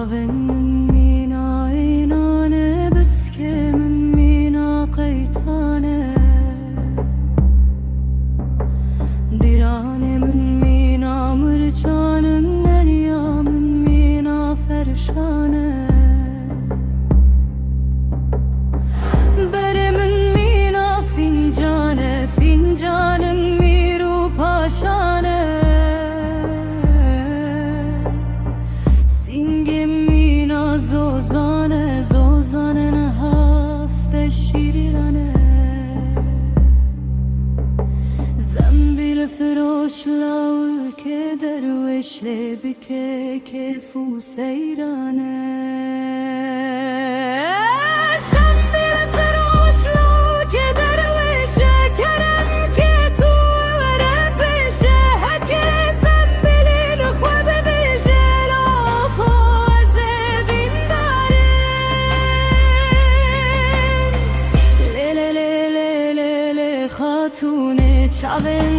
چاون من مینا اینانه بس که من مینا قیتانه دیرانه من مینا مرجانم ننیا من مینا فرشانه بر من مینا فنجانه فنجانم میرو پاشانه زوزانه زوزانه نهفته شیرانه زنبیل فروش لول که درویش لبکه کیفو سیرانه خاتون چاون